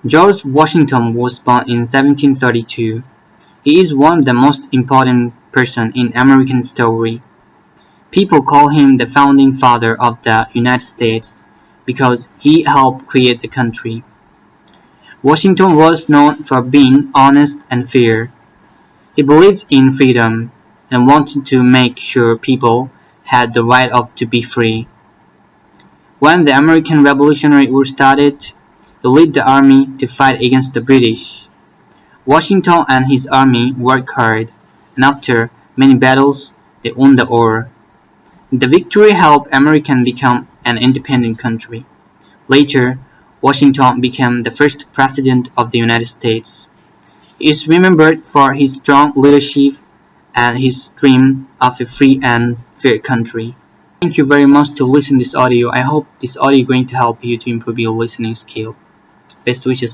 George Washington was born in 1732. He is one of the most important persons in American history. People call him the founding father of the United States because he helped create the country. Washington was known for being honest and fair. He believed in freedom and wanted to make sure people had the right to be free. When the American Revolutionary War started, he led the army to fight against the British. Washington and his army worked hard, and after many battles, they won the war. The victory helped America become an independent country. Later, Washington became the first president of the United States. He is remembered for his strong leadership and his dream of a free and fair country. Thank you very much to listen to this audio. I hope this audio is going to help you to improve your listening skill. Best wishes for